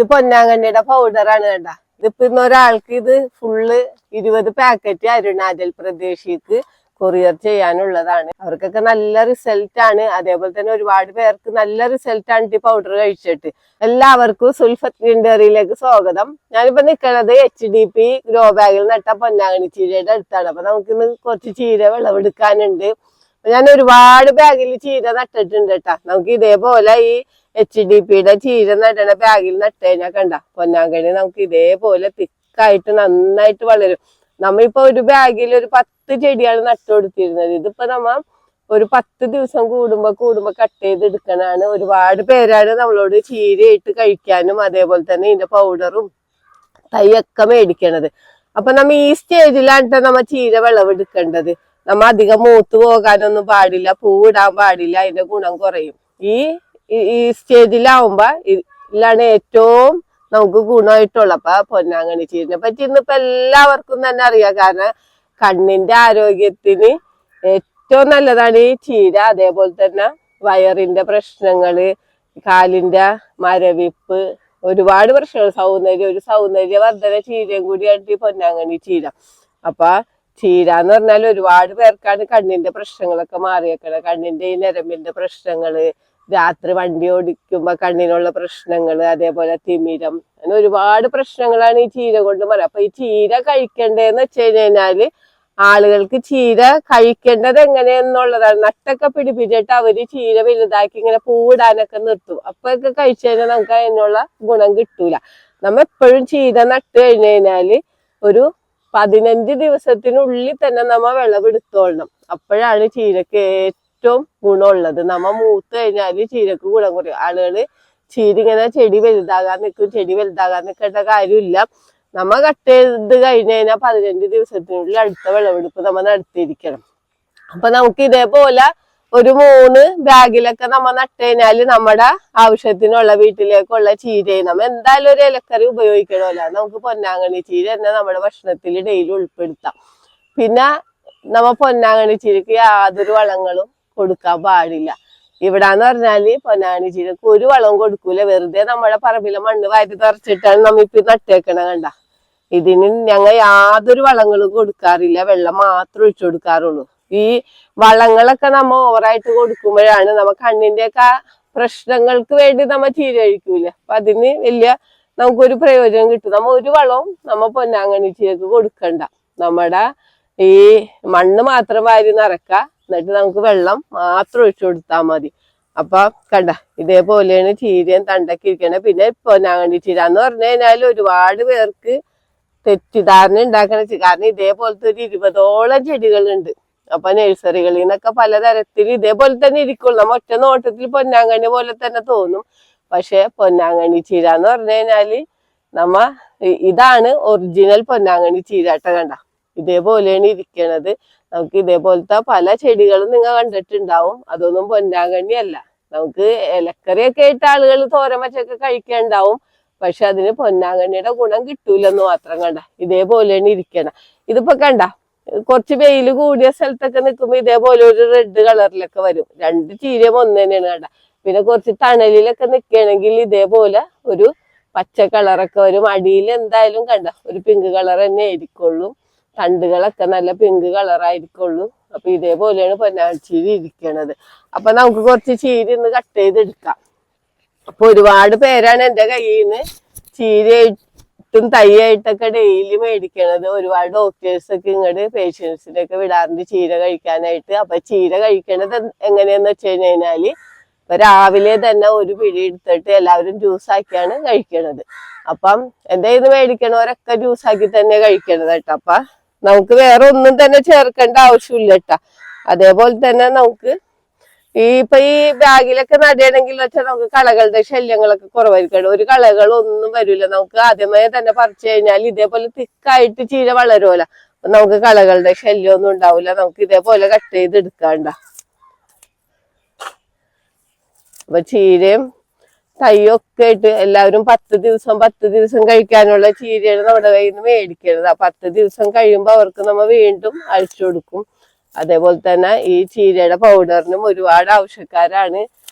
ഇത് പൊന്നാങ്കണ്ണിയുടെ പൗഡറാണ് കണ്ട. ഇതിപ്പോ ഇന്നൊരാൾക്ക് ഇത് ഫുള്ള് 20 പാക്കറ്റ് അരുണാചൽ പ്രദേശിക്ക് കൊറിയർ ചെയ്യാനുള്ളതാണ്. അവർക്കൊക്കെ നല്ല റിസൾട്ട് ആണ്. അതേപോലെ തന്നെ ഒരുപാട് പേർക്ക് നല്ല റിസൾട്ട് ആണ് ഈ പൗഡർ കഴിച്ചിട്ട്. എല്ലാവർക്കും സുൽഫത്ത് ഗ്രീൻ ഡയറിയിലേക്ക് സ്വാഗതം. ഞാനിപ്പോ നിൽക്കുന്നത് HDP ഗ്രോ ബാഗിൽ നട്ട പൊന്നാങ്കണ്ണി ചീരയുടെ അടുത്താണ്. അപ്പൊ നമുക്കിന്ന് കുറച്ച് ചീര വിളവെടുക്കാനുണ്ട്. ഞാൻ ഒരുപാട് ബാഗിൽ ചീര നട്ടിട്ടുണ്ട് കേട്ടാ. നമുക്ക് ഇതേപോലെ ഈ HDPയുടെ ചീര നടണ ബാഗിൽ നട്ട് കഴിഞ്ഞാൽ കണ്ട പൊന്നാങ്കണ്ണി നമുക്ക് ഇതേപോലെ തിക്കായിട്ട് നന്നായിട്ട് വളരും. നമ്മളിപ്പോ ഒരു ബാഗിൽ ഒരു 10 ചെടിയാണ് നട്ടുകൊടുത്തിരുന്നത്. ഇതിപ്പോ നമ്മ ഒരു 10 ദിവസം കൂടുമ്പോ കട്ട് ചെയ്തെടുക്കണാണ്. ഒരുപാട് പേരാണ് നമ്മളോട് ചീരയിട്ട് കഴിക്കാനും അതേപോലെ തന്നെ ഇതിന്റെ പൗഡറും തൈയൊക്കെ മേടിക്കണത്. അപ്പൊ നമ്മ ഈ സ്റ്റേജിലാണ് നമ്മ ചീര വിളവെടുക്കേണ്ടത്. നമ്മ അധികം മൂത്ത് പോകാനൊന്നും പാടില്ല, പൂവിടാൻ പാടില്ല, അതിന്റെ ഗുണം കുറയും. ഈ സ്റ്റേജിലാവുമ്പോ ഇതിലാണ് ഏറ്റവും നമുക്ക് ഗുണമായിട്ടുള്ള. അപ്പൊ പൊന്നാങ്കണ്ണി ചീരനെ പറ്റി ഇന്നിപ്പോ എല്ലാവർക്കും തന്നെ അറിയാം. കാരണം കണ്ണിന്റെ ആരോഗ്യത്തിന് ഏറ്റവും നല്ലതാണ് ഈ ചീര. അതേപോലെ തന്നെ വയറിന്റെ പ്രശ്നങ്ങള്, കാലിന്റെ മരവിപ്പ്, ഒരുപാട് പ്രശ്നങ്ങൾ, ഒരു സൗന്ദര്യവർദ്ധന ചീരയും കൂടിയാണ് ഈ പൊന്നാങ്കണ്ണി ചീര. അപ്പൊ ചീര എന്ന് പറഞ്ഞാൽ ഒരുപാട് പേർക്കാണ് കണ്ണിന്റെ പ്രശ്നങ്ങളൊക്കെ മാറിയേക്കണത്. കണ്ണിന്റെ ഈ ഞരമ്പിന്റെ പ്രശ്നങ്ങള്, രാത്രി വണ്ടി ഓടിക്കുമ്പോ കണ്ണിനുള്ള പ്രശ്നങ്ങള്, അതേപോലെ തിമിരം, അങ്ങനെ ഒരുപാട് പ്രശ്നങ്ങളാണ് ഈ ചീര കൊണ്ട് മാറുക. അപ്പൊ ഈ ചീര കഴിക്കേണ്ടതെന്ന് വെച്ച് കഴിഞ്ഞാല് ആളുകൾക്ക് ചീര കഴിക്കേണ്ടത് എങ്ങനെയെന്നുള്ളതാണ്. നട്ടൊക്കെ പിടിപ്പിച്ചിട്ട് അവര് ചീര വലുതാക്കി ഇങ്ങനെ പൂവിടാനൊക്കെ നിർത്തും. അപ്പൊക്കെ കഴിച്ചു കഴിഞ്ഞാൽ നമുക്ക് അതിനുള്ള ഗുണം കിട്ടൂല. നമ്മ എപ്പോഴും ചീര നട്ട് കഴിഞ്ഞു കഴിഞ്ഞാല് ഒരു 15 ദിവസത്തിനുള്ളിൽ തന്നെ നമ്മ വിളവെടുത്തോളണം. അപ്പോഴാണ് ചീരക്ക് ഏറ്റവും ഗുണമുള്ളത്. നമ്മ മൂത്ത് കഴിഞ്ഞാല് ചീരക്ക് ഗുണം കുറയും. ആളുകള് ചീര ഇങ്ങനെ ചെടി വലുതാകാൻ നിൽക്കേണ്ട കാര്യമില്ല. നമ്മ കട്ട് ചെയ്ത് കഴിഞ്ഞ് കഴിഞ്ഞാൽ 15 ദിവസത്തിനുള്ളിൽ അടുത്ത വിളവെടുപ്പ് നമ്മ നടത്തിയിരിക്കണം. അപ്പൊ നമുക്ക് ഇതേപോലെ ഒരു 3 ബാഗിലൊക്കെ നമ്മ നട്ട് കഴിഞ്ഞാല് നമ്മുടെ ആവശ്യത്തിനുള്ള വീട്ടിലേക്കുള്ള ചീരയും നമ്മ എന്തായാലും ഒരു ഇലക്കറി ഉപയോഗിക്കണമല്ലോ. നമുക്ക് പൊന്നാങ്കണ്ണി ചീര തന്നെ നമ്മുടെ ഭക്ഷണത്തിൽ ഡെയിലി ഉൾപ്പെടുത്താം. പിന്നെ നമ്മ പൊന്നാങ്കണ്ണി ചീരക്ക് യാതൊരു വളങ്ങളും കൊടുക്കാൻ പാടില്ല. ഇവിടാന്ന് പറഞ്ഞാല് പൊന്നാങ്കണ്ണി ചീരക്ക് ഒരു വളവും കൊടുക്കൂല. വെറുതെ നമ്മുടെ പറമ്പിലെ മണ്ണ് വാരി തറച്ചിട്ടാണ് നമ്മ ഇപ്പൊ നട്ടേക്കണ കണ്ട. ഇതിന് ഞങ്ങൾ യാതൊരു വളങ്ങളും കൊടുക്കാറില്ല, വെള്ളം മാത്രം ഒഴിച്ചു കൊടുക്കാറുള്ളൂ. ഈ വളങ്ങളൊക്കെ നമ്മ ഓവറായിട്ട് കൊടുക്കുമ്പോഴാണ് നമ്മ കണ്ണിന്റെ ഒക്കെ പ്രശ്നങ്ങൾക്ക് വേണ്ടി നമ്മ ചീര കഴിക്കൂല. അപ്പൊ അതിന് നമുക്കൊരു പ്രയോജനം കിട്ടും. നമ്മ ഒരു വളവും നമ്മ പൊന്നാങ്കണ്ണി ചീരക്ക് കൊടുക്കണ്ട. നമ്മുടെ ഈ മണ്ണ് മാത്രം വാരി നിറക്ക, എന്നിട്ട് നമുക്ക് വെള്ളം മാത്രം ഒഴിച്ചു കൊടുത്താൽ മതി. അപ്പൊ കണ്ട ഇതേപോലെയാണ് ചീരയും തണ്ടൊക്കെ ഇരിക്കണേ. പിന്നെ പൊന്നാങ്കണ്ണി ചീര എന്ന് പറഞ്ഞു കഴിഞ്ഞാൽ ഒരുപാട് പേർക്ക് തെറ്റിദ്ധാരണ ഉണ്ടാക്കണ. കാരണം ഇതേപോലത്തെ ഒരു 20ഓളം ചെടികളുണ്ട്. അപ്പൊ നഴ്സറികളിൽ നിന്നൊക്കെ പലതരത്തിൽ ഇതേപോലെ തന്നെ ഇരിക്കുള്ളൂ. നമ്മ ഒറ്റ നോട്ടത്തിൽ പൊന്നാങ്കണ്ണി പോലെ തന്നെ തോന്നും. പക്ഷെ പൊന്നാങ്കണ്ണി ചീര എന്ന് പറഞ്ഞു കഴിഞ്ഞാല് ഇതാണ് ഒറിജിനൽ പൊന്നാങ്കണ്ണി ചീരാട്ട കണ്ട. ഇതേപോലെയാണ് ഇരിക്കണത്. നമുക്ക് ഇതേപോലത്തെ പല ചെടികളും നിങ്ങൾ കണ്ടിട്ടുണ്ടാവും. അതൊന്നും പൊന്നാങ്കണ്ണി അല്ല. നമുക്ക് ഇലക്കറിയൊക്കെ ആയിട്ട് ആളുകൾ തോരൻ വച്ചൊക്കെ കഴിക്കാനുണ്ടാവും. പക്ഷെ അതിന് പൊന്നാങ്കണ്ണിയുടെ ഗുണം കിട്ടൂലെന്ന് മാത്രം കണ്ട. ഇതേപോലെയാണ് ഇരിക്കണം. ഇതിപ്പോ കണ്ട കുറച്ച് വെയിൽ കൂടിയ സ്ഥലത്തൊക്കെ നിൽക്കുമ്പോ ഇതേപോലെ ഒരു റെഡ് കളറിലൊക്കെ വരും. 2 ചീരയും ഒന്ന് തന്നെയാണ് കണ്ട. പിന്നെ കുറച്ച് തണലിലൊക്കെ നിൽക്കുകയാണെങ്കിൽ ഇതേപോലെ ഒരു പച്ച കളറൊക്കെ വരും. അടിയിൽ എന്തായാലും കണ്ട ഒരു പിങ്ക് കളർ തന്നെ ആയിരിക്കുള്ളൂ. തണ്ടുകളൊക്കെ നല്ല പിങ്ക് കളറായിരിക്കുള്ളൂ. അപ്പൊ ഇതേപോലെയാണ് പൊന്നാങ്കണ്ണി ചീര ഇരിക്കണത്. അപ്പൊ നമുക്ക് കുറച്ച് ചീര ഇന്ന് കട്ട് ചെയ്തെടുക്കാം. അപ്പൊ ഒരുപാട് പേരാണ് എന്റെ കയ്യിൽ നിന്ന് ചീരയായിട്ടും തൈയായിട്ടൊക്കെ ഡെയിലി മേടിക്കണത്. ഒരുപാട് ഡോക്ടേഴ്സൊക്കെ ഇങ്ങോട്ട് പേഷ്യൻസിനൊക്കെ വിടാറുണ്ട് ചീര കഴിക്കാനായിട്ട്. അപ്പൊ ചീര കഴിക്കണത് എങ്ങനെയാന്ന് വെച്ച് കഴിഞ്ഞാല് ഇപ്പൊ രാവിലെ തന്നെ ഒരു പിടി എടുത്തിട്ട് എല്ലാവരും ജ്യൂസാക്കിയാണ് കഴിക്കണത്. അപ്പം എന്റെ കയ്യിൽ നിന്ന് മേടിക്കണവരൊക്കെ ജ്യൂസാക്കി തന്നെ കഴിക്കണത് കേട്ടോ. അപ്പൊ നമുക്ക് വേറെ ഒന്നും തന്നെ ചേർക്കേണ്ട ആവശ്യമില്ല കേട്ടാ. അതേപോലെ തന്നെ നമുക്ക് ഈ ബാഗിലൊക്കെ നടണമെങ്കിൽ വെച്ചാൽ നമുക്ക് കളകളുടെ ശല്യങ്ങളൊക്കെ കുറവായിരിക്കണം. ഒരു കളകളൊന്നും വരില്ല. നമുക്ക് ആദ്യമേ തന്നെ പറിച്ചു കഴിഞ്ഞാൽ ഇതേപോലെ തിക്കായിട്ട് ചീര വളരുമല്ലോ. അപ്പൊ നമുക്ക് കളകളുടെ ശല്യമൊന്നും ഉണ്ടാവില്ല. നമുക്ക് ഇതേപോലെ കട്ട് ചെയ്ത് എടുക്കാണ്ട. അപ്പൊ ചീരയും തൈയൊക്കെ ആയിട്ട് എല്ലാവരും 10 ദിവസം കഴിക്കാനുള്ള ചീരയാണ് നമ്മുടെ കയ്യിൽ നിന്ന് മേടിക്കണത്. ആ 10 ദിവസം കഴിയുമ്പോൾ അവർക്ക് നമ്മ വീണ്ടും അഴിച്ചു കൊടുക്കും. അതേപോലെ തന്നെ ഈ ചീരയുടെ പൗഡറിനും ഒരുപാട് ആവശ്യക്കാരാണ്.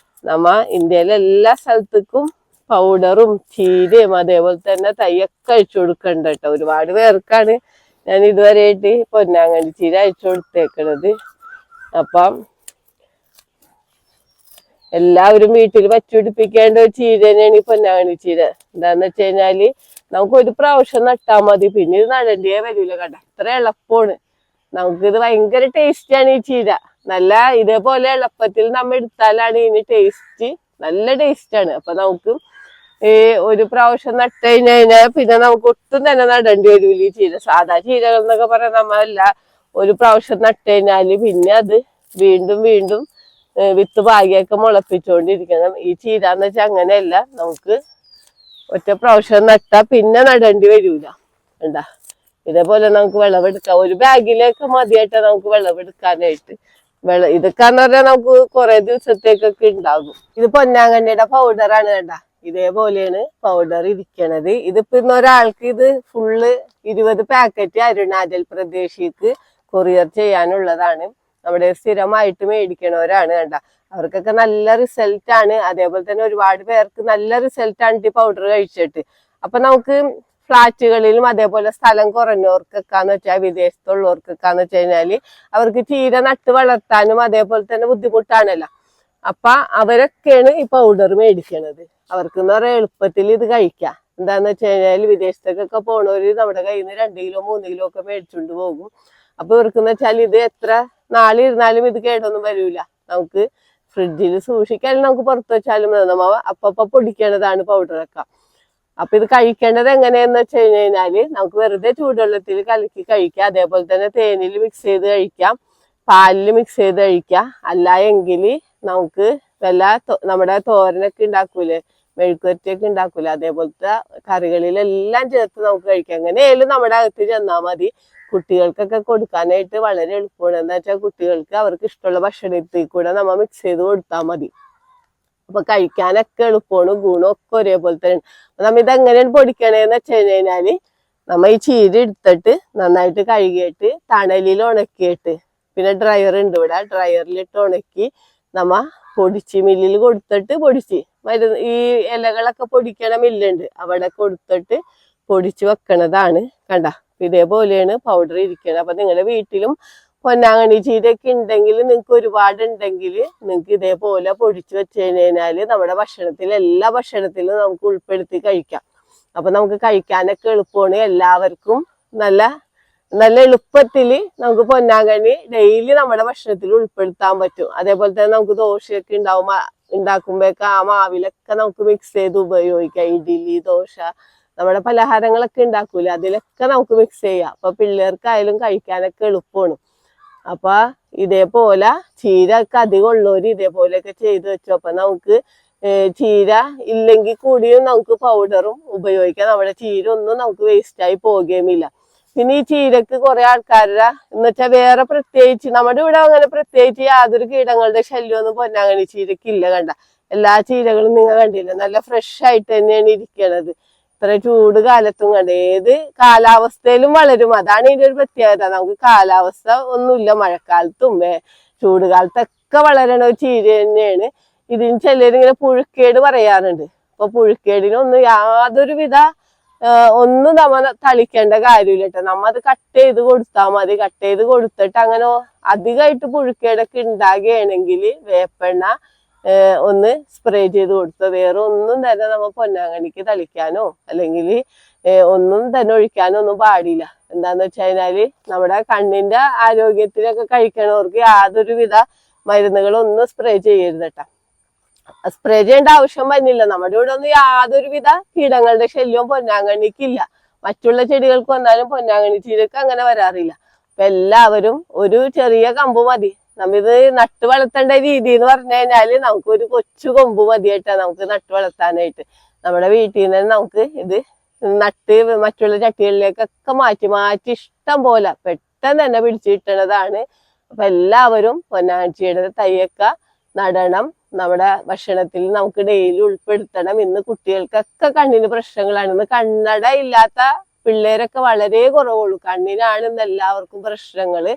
നമ്മ ഇന്ത്യയിലെ എല്ലാ സ്ഥലത്തേക്കും പൗഡറും ചീരയും അതേപോലെ തന്നെ തൈയൊക്കെ അയച്ചു കൊടുക്കണ്ട കേട്ടോ. ഒരുപാട് പേർക്കാണ് ഞാൻ ഇതുവരെയായിട്ട് പൊന്നാങ്കണ്ണി ചീര അയച്ചു കൊടുത്തേക്കണത്. അപ്പം എല്ലാവരും വീട്ടിൽ വച്ചുപിടിപ്പിക്കേണ്ട ഒരു ചീര തന്നെയാണ് ഈ പൊന്നാങ്കണ്ണി ചീര. എന്താന്ന് വെച്ച് കഴിഞ്ഞാല് നമുക്ക് ഒരു പ്രാവശ്യം നട്ടാൽ മതി, പിന്നെ ഇത് നടണ്ടേ വരൂല. കണ്ട ഇത്ര എളുപ്പമാണ്. നമുക്കിത് ഭയങ്കര ടേസ്റ്റാണ് ഈ ചീര. നല്ല ഇതേപോലെ എളുപ്പത്തിൽ നമ്മൾ എടുത്താലാണ് ഇതിന് ടേസ്റ്റ്, നല്ല ടേസ്റ്റാണ്. അപ്പൊ നമുക്ക് ഒരു പ്രാവശ്യം നട്ട് കഴിഞ്ഞാൽ പിന്നെ നമുക്ക് ഒട്ടും തന്നെ നടേണ്ടി വരൂല ഈ ചീര. സാധാ ചീരകൾ എന്നൊക്കെ പറയാൻ നമ്മളല്ല, ഒരു പ്രാവശ്യം നട്ട് കഴിഞ്ഞാല് പിന്നെ അത് വീണ്ടും വീണ്ടും വിത്ത് പാകിയൊക്കെ മുളപ്പിച്ചുകൊണ്ടിരിക്കണം. ഈ ചീര എന്ന് വെച്ചാൽ അങ്ങനെയല്ല, നമുക്ക് ഒറ്റ പ്രാവശ്യം നട്ടാ പിന്നെ നടേണ്ടി വരൂല. എന്താ ഇതേപോലെ നമുക്ക് വിളവെടുക്കാം. ഒരു ബാഗിലേക്ക് മതിയായിട്ട് നമുക്ക് വിളവെടുക്കാനായിട്ട്. ഇതൊക്കെന്ന് പറഞ്ഞാൽ നമുക്ക് കുറെ ദിവസത്തേക്കൊക്കെ ഉണ്ടാകും. ഇത് പൊന്നാങ്കണ്ണിയുടെ പൗഡറാണ്. കണ്ട ഇതേപോലെയാണ് പൗഡർ ഇരിക്കണത്. ഇതിപ്പോ ഇന്നൊരാൾക്ക് ഇത് ഫുള്ള് 20 പാക്കറ്റ് അരുണാചൽ പ്രദേശിക്ക് കൊറിയർ ചെയ്യാനുള്ളതാണ്. നമ്മുടെ സ്ഥിരമായിട്ട് മേടിക്കണവരാണ്. കണ്ട അവർക്കൊക്കെ നല്ല റിസൾട്ട് ആണ്. അതേപോലെ തന്നെ ഒരുപാട് പേർക്ക് നല്ല റിസൾട്ട് ആണ് ഈ പൗഡർ കഴിച്ചിട്ട്. അപ്പൊ നമുക്ക് ഫ്ലാറ്റുകളിലും അതേപോലെ സ്ഥലം കുറഞ്ഞവർക്കൊക്കെന്ന് വെച്ചാൽ വിദേശത്തുള്ളവർക്കൊക്കെന്ന് വെച്ച് കഴിഞ്ഞാല് അവർക്ക് ചീര നട്ട് വളർത്താനും അതേപോലെ തന്നെ ബുദ്ധിമുട്ടാണല്ലോ. അപ്പൊ അവരൊക്കെയാണ് ഈ പൗഡർ മേടിക്കണത്. അവർക്ക് എന്ന് പറയാൻ എളുപ്പത്തിൽ ഇത് കഴിക്കാം. എന്താന്ന് വെച്ച് കഴിഞ്ഞാല് വിദേശത്തേക്കൊക്കെ പോണവര് നമ്മുടെ കയ്യിൽ നിന്ന് 2 കിലോ 3 കിലോ ഒക്കെ മേടിച്ചുകൊണ്ട് പോകും. അപ്പൊ ഇവർക്കെന്ന് വെച്ചാൽ ഇത് എത്ര നാളിരുന്നാലും ഇത് കേടൊന്നും വരൂല. നമുക്ക് ഫ്രിഡ്ജിൽ സൂക്ഷിക്കാനും നമുക്ക് പുറത്ത് വെച്ചാലും നമ്മ അപ്പപ്പ പൊടിക്കേണ്ടതാണ് പൗഡറൊക്കെ. അപ്പൊ ഇത് കഴിക്കേണ്ടത് എങ്ങനെയാന്ന് വെച്ച് കഴിഞ്ഞാല് നമുക്ക് വെറുതെ ചൂടുവെള്ളത്തിൽ കലക്കി കഴിക്കാം. അതേപോലെ തന്നെ തേനിൽ മിക്സ് ചെയ്ത് കഴിക്കാം, പാലിൽ മിക്സ് ചെയ്ത് കഴിക്കാം. അല്ല എങ്കിൽ നമുക്ക് വല്ല നമ്മുടെ തോരനൊക്കെ ഉണ്ടാക്കൂലേ, മെഴുക്കുവരട്ടിയൊക്കെ ഉണ്ടാക്കൂലേ, അതേപോലത്തെ കറികളിലെല്ലാം ചേർത്ത് നമുക്ക് കഴിക്കാം. എങ്ങനെയായാലും നമ്മുടെ അകത്ത് ചെന്നാൽ മതി. കുട്ടികൾക്കൊക്കെ കൊടുക്കാനായിട്ട് വളരെ എളുപ്പമാണ്. എന്താ വെച്ചാൽ കുട്ടികൾക്ക് അവർക്ക് ഇഷ്ടമുള്ള ഭക്ഷണത്തിൽ കൂടെ നമ്മൾ മിക്സ് ചെയ്ത് കൊടുത്താൽ മതി. അപ്പൊ കഴിക്കാനൊക്കെ എളുപ്പമാണ്, ഗുണമൊക്കെ ഒരേപോലെ തന്നെ. നമ്മ ഇതെങ്ങനെയാണ് പൊടിക്കണേന്ന് വെച്ച് കഴിഞ്ഞാല് നമ്മ ഈ ചീര എടുത്തിട്ട് നന്നായിട്ട് കഴുകിയിട്ട് തണലിൽ ഉണക്കിയിട്ട്, പിന്നെ ഡ്രയർ ഉണ്ട് ഇവിടെ, ഡ്രയറിലിട്ട് ഉണക്കി നമ്മ പൊടിച്ച് മില്ലിൽ കൊടുത്തിട്ട് പൊടിച്ച് ഈ ഇലകളൊക്കെ പൊടിക്കണ മില്ലുണ്ട്, അവിടെ കൊടുത്തിട്ട് പൊടിച്ച് വെക്കണതാണ്. കണ്ട ഇതേപോലെയാണ് പൗഡർ ഇരിക്കുന്നത്. അപ്പൊ നിങ്ങളുടെ വീട്ടിലും പൊന്നാങ്കണ്ണി ചീരയൊക്കെ ഉണ്ടെങ്കിൽ, നിങ്ങൾക്ക് ഒരുപാട് ഉണ്ടെങ്കിൽ നിങ്ങൾക്ക് ഇതേപോലെ പൊടിച്ചു വെച്ച് കഴിഞ്ഞാല് നമ്മുടെ ഭക്ഷണത്തിൽ എല്ലാ ഭക്ഷണത്തിലും നമുക്ക് ഉൾപ്പെടുത്തി കഴിക്കാം. അപ്പൊ നമുക്ക് കഴിക്കാനൊക്കെ എളുപ്പമാണ്. എല്ലാവർക്കും നല്ല നല്ല എളുപ്പത്തിൽ നമുക്ക് പൊന്നാങ്കണ്ണി ഡെയിലി നമ്മുടെ ഭക്ഷണത്തിൽ ഉൾപ്പെടുത്താൻ പറ്റും. അതേപോലെ തന്നെ നമുക്ക് ദോശയൊക്കെ ഉണ്ടാക്കുമ്പോഴൊക്കെ ആ മാവിലൊക്കെ നമുക്ക് മിക്സ് ചെയ്ത് ഉപയോഗിക്കാം. ഇഡ്ഡലി, ദോശ, നമ്മുടെ പലഹാരങ്ങളൊക്കെ ഉണ്ടാക്കൂല, അതിലൊക്കെ നമുക്ക് മിക്സ് ചെയ്യാം. അപ്പൊ പിള്ളേർക്കായാലും കഴിക്കാനൊക്കെ എളുപ്പമാണ്. അപ്പൊ ഇതേപോലെ ചീര ഒക്കെ അധികം ഉള്ളവര് ഇതേപോലെയൊക്കെ ചെയ്ത് വെച്ചു. അപ്പൊ നമുക്ക് ചീര ഇല്ലെങ്കിൽ കൂടിയും നമുക്ക് പൗഡറും ഉപയോഗിക്കാം. നമ്മുടെ ചീര ഒന്നും നമുക്ക് വേസ്റ്റ് ആയി പോകുകയുമില്ല. പിന്നെ ഈ ചീരക്ക് കുറെ ആൾക്കാരുടെ എന്ന് വെച്ചാൽ വേറെ പ്രത്യേകിച്ച് നമ്മുടെ ഇവിടെ അങ്ങനെ പ്രത്യേകിച്ച് യാതൊരു കീടങ്ങളുടെ ശല്യമൊന്നും പൊന്നാങ്കണ്ണി ചീരക്ക് ഇല്ല. കണ്ട എല്ലാ ചീരകളും നിങ്ങൾ കണ്ടില്ല, നല്ല ഫ്രഷ് ആയിട്ട് തന്നെയാണ് ഇരിക്കണത്. ഇത്ര ചൂട് കാലത്തും കണ്ട ഏത് കാലാവസ്ഥയിലും വളരും. അതാണ് ഇതിന്റെ ഒരു പ്രത്യേകത. നമുക്ക് കാലാവസ്ഥ ഒന്നുമില്ല, മഴക്കാലത്തും ചൂട് കാലത്തൊക്കെ വളരണ ഒരു ചീര തന്നെയാണ്. ഇതിന് ചിലരിങ്ങനെ പുഴുക്കേട് പറയാറുണ്ട്. അപ്പൊ പുഴുക്കേടിനൊന്നും യാതൊരുവിധ ഒന്നും നമ്മ തളിക്കേണ്ട കാര്യമില്ല കേട്ടോ. നമ്മ അത് കട്ട് ചെയ്ത് കൊടുത്താൽ മതി. കട്ട് ചെയ്ത് കൊടുത്തിട്ട് അങ്ങനെ അധികമായിട്ട് പുഴുക്കേടൊക്കെ ഉണ്ടാകുകയാണെങ്കിൽ വേപ്പെണ്ണ ഒന്ന് സ്പ്രേ ചെയ്ത് കൊടുത്ത, വേറെ ഒന്നും തന്നെ നമ്മ പൊന്നാങ്കണ്ണിക്ക് തളിക്കാനോ അല്ലെങ്കിൽ ഒന്നും തന്നെ ഒഴിക്കാനോ ഒന്നും പാടില്ല. എന്താന്ന് വെച്ച് കഴിഞ്ഞാല് നമ്മുടെ കണ്ണിന്റെ ആരോഗ്യത്തിനൊക്കെ കഴിക്കണവർക്ക് യാതൊരുവിധ മരുന്നുകളൊന്നും സ്പ്രേ ചെയ്യരുത് കേട്ടോ. സ്പ്രേ ചെയ്യേണ്ട ആവശ്യം വരുന്നില്ല. നമ്മുടെ ഇവിടെ ഒന്നും യാതൊരുവിധ കീടങ്ങളുടെ ശല്യവും പൊന്നാങ്കണ്ണിക്കില്ല. മറ്റുള്ള ചെടികൾക്ക് വന്നാലും പൊന്നാങ്കണ്ണി ചീരക്ക് അങ്ങനെ വരാറില്ല. അപ്പൊ എല്ലാവരും ഒരു ചെറിയ കമ്പ് മതി. നമ്മിത് നട്ട് വളർത്തേണ്ട രീതി എന്ന് പറഞ്ഞു കഴിഞ്ഞാല് നമുക്ക് ഒരു കൊച്ചു കൊമ്പ് മതിയായിട്ടാ നമുക്ക് നട്ട് വളർത്താനായിട്ട്. നമ്മുടെ വീട്ടിൽ നിന്ന് നമുക്ക് ഇത് നട്ട് മറ്റുള്ള ചട്ടികളിലേക്കൊക്കെ മാറ്റി മാറ്റി ഇഷ്ടം പോലെ പെട്ടെന്ന് തന്നെ പിടിച്ചു കിട്ടണതാണ്. അപ്പൊ എല്ലാവരും പൊന്നാങ്കണ്ണി ചീരയുടെ തൈയൊക്കെ നടണം. നമ്മുടെ ഭക്ഷണത്തിൽ നമുക്ക് ഡെയിലി ഉൾപ്പെടുത്തണം. ഇന്ന് കുട്ടികൾക്കൊക്കെ കണ്ണിന് പ്രശ്നങ്ങളാണ്. ഇന്ന് കണ്ണട ഇല്ലാത്ത പിള്ളേരൊക്കെ വളരെ കുറവുള്ളൂ. കണ്ണിനാണ് ഇന്ന് എല്ലാവർക്കും പ്രശ്നങ്ങള്.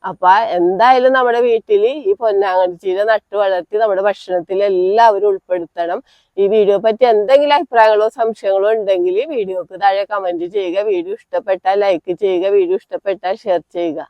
അപ്പൊ എന്തായാലും നമ്മുടെ വീട്ടില് ഈ പൊന്നാങ്കണ്ണി ചീര നട്ടു വളർത്തി നമ്മുടെ ഭക്ഷണത്തിൽ എല്ലാവരും ഉൾപ്പെടുത്തണം. ഈ വീഡിയോ പറ്റി എന്തെങ്കിലും അഭിപ്രായങ്ങളോ സംശയങ്ങളോ ഉണ്ടെങ്കിൽ വീഡിയോക്ക് താഴെ കമന്റ് ചെയ്യുക. വീഡിയോ ഇഷ്ടപ്പെട്ടാൽ ലൈക്ക് ചെയ്യുക, വീഡിയോ ഇഷ്ടപ്പെട്ടാൽ ഷെയർ ചെയ്യുക.